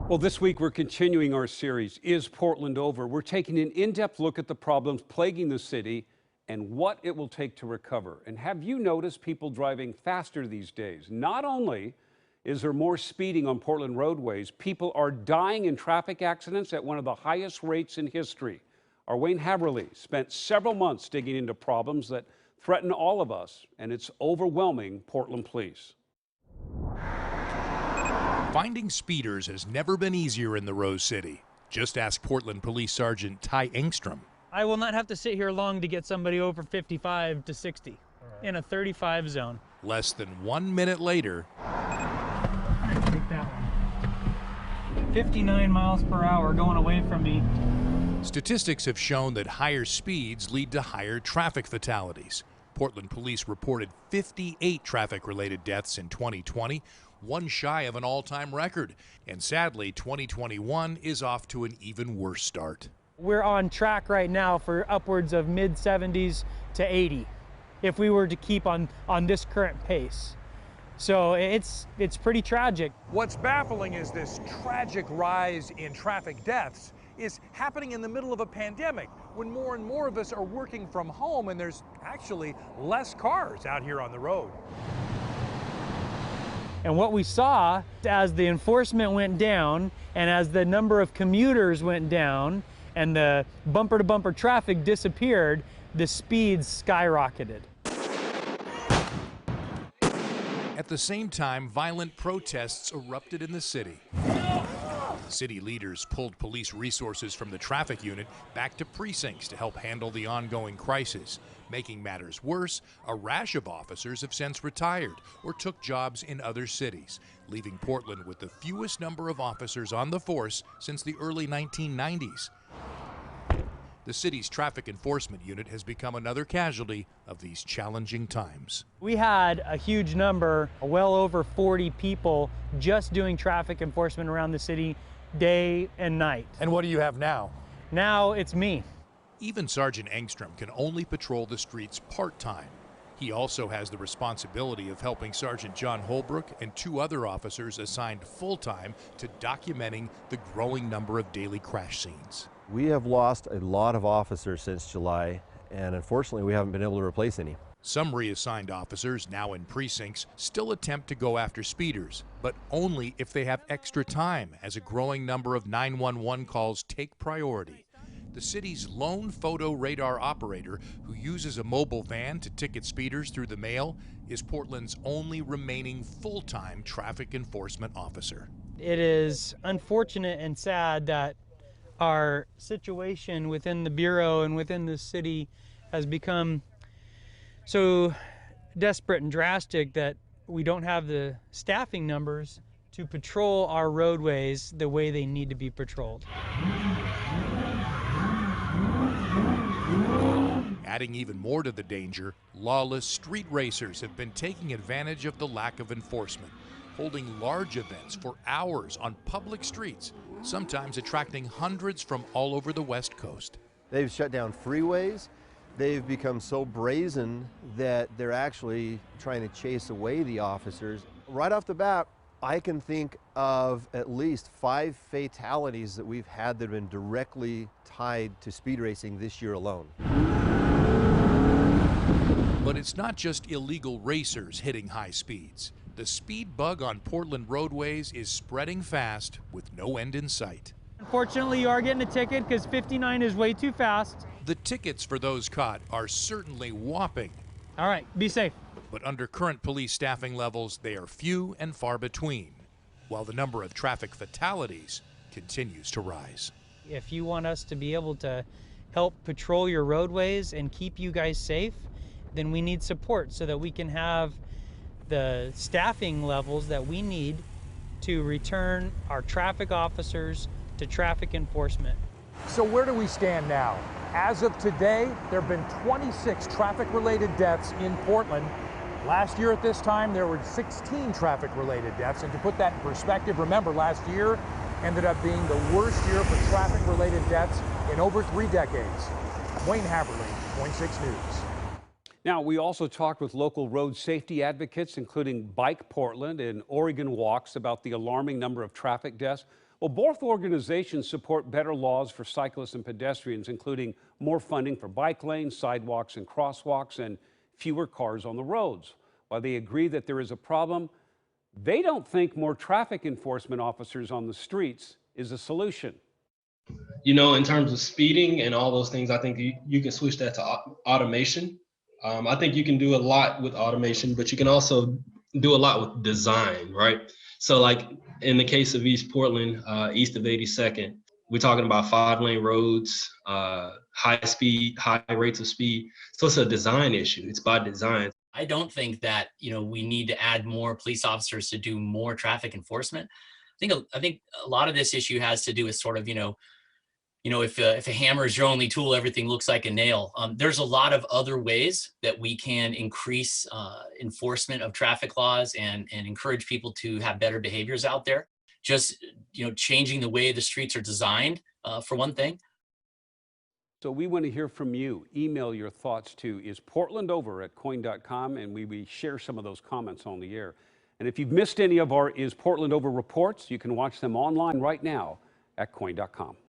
Well, this week we're continuing our series, Is Portland Over? We're taking an in-depth look at the problems plaguing the city and what it will take to recover. And have you noticed people driving faster these days? Not only is there more speeding on Portland roadways, people are dying in traffic accidents at one of the highest rates in history. Our Wayne Haverly spent several months digging into problems that threaten all of us, and it's overwhelming Portland police. Finding speeders has never been easier in the Rose City. Just ask Portland Police Sergeant Ty Engstrom. I will not have to sit here long to get somebody over 55 to 60 in a 35 zone. Less than 1 minute later, Take that one. 59 miles per hour going away from me. statistics have shown that higher speeds lead to higher traffic fatalities. Portland police reported 58 traffic-related deaths in 2020, one shy of an all-time record. And sadly, 2021 is off to an even worse start. We're on track right now for upwards of mid 70s to 80 if we were to keep on this current pace. So it's pretty tragic. What's baffling is this tragic rise in traffic deaths is happening in the middle of a pandemic when more and more of us are working from home and there's actually less cars out here on the road. And what we saw as the enforcement went down and as the number of commuters went down and the bumper-to-bumper traffic disappeared, the speeds skyrocketed. At the same time, violent protests erupted in the city. City leaders pulled police resources from the traffic unit back to precincts to help handle the ongoing crisis. Making matters worse, a rash of officers have since retired or took jobs in other cities, leaving Portland with the fewest number of officers on the force since the early 1990s. The city's traffic enforcement unit has become another casualty of these challenging times. We had a huge number, well over 40 people just doing traffic enforcement around the city day and night. And what do you have now? Now it's me. Even Sergeant Engstrom can only patrol the streets part-time. He also has the responsibility of helping Sergeant John Holbrook and two other officers assigned full-time to documenting the growing number of daily crash scenes. We have lost a lot of officers since July, and unfortunately we haven't been able to replace any. Some reassigned officers, now in precincts, still attempt to go after speeders, but only if they have extra time, as a growing number of 911 calls take priority. The city's lone photo radar operator, who uses a mobile van to ticket speeders through the mail, is Portland's only remaining full-time traffic enforcement officer. It is unfortunate and sad that our situation within the Bureau and within the city has become so desperate and drastic that we don't have the staffing numbers to patrol our roadways the way they need to be patrolled. Adding even more to the danger, lawless street racers have been taking advantage of the lack of enforcement, holding large events for hours on public streets, sometimes attracting hundreds from all over the West Coast. They've shut down freeways. They've become so brazen that they're actually trying to chase away the officers. Right off the bat, I can think of at least 5 fatalities that we've had that have been directly tied to speed racing this year alone. But it's not just illegal racers hitting high speeds. The speed bug on Portland roadways is spreading fast with no end in sight. Unfortunately, you are getting a ticket because 59 is way too fast. The tickets for those caught are certainly whopping. All right, be safe. But under current police staffing levels, they are few and far between, while the number of traffic fatalities continues to rise. If you want us to be able to help patrol your roadways and keep you guys safe, then we need support so that we can have the staffing levels that we need to return our traffic officers to traffic enforcement. So where do we stand now? As of today, there have been 26 traffic-related deaths in Portland. Last year at this time, there were 16 traffic-related deaths. And to put that in perspective, remember last year ended up being the worst year for traffic-related deaths in over 3 decades. Wayne Haverly, Point 6 News. Now, we also talked with local road safety advocates, including Bike Portland and Oregon Walks, about the alarming number of traffic deaths. Well, both organizations support better laws for cyclists and pedestrians, including more funding for bike lanes, sidewalks, and crosswalks, and fewer cars on the roads. While they agree that there is a problem, they don't think more traffic enforcement officers on the streets is a solution. You know, in terms of speeding and all those things, I think you can switch that to automation. I think you can do a lot with automation, but you can also do a lot with design, right? So like in the case of East Portland, east of 82nd, we're talking about 5-lane roads, high speed, high rates of speed. So it's a design issue. It's by design. I don't think that, we need to add more police officers to do more traffic enforcement. I think a lot of this issue has to do with sort of, if a hammer is your only tool, everything looks like a nail. There's a lot of other ways that we can increase enforcement of traffic laws and encourage people to have better behaviors out there. Just, changing the way the streets are designed, for one thing. So we want to hear from you. Email your thoughts to isportlandover@coin.com, and we share some of those comments on the air. And if you've missed any of our Is Portland Over reports, you can watch them online right now at coin.com.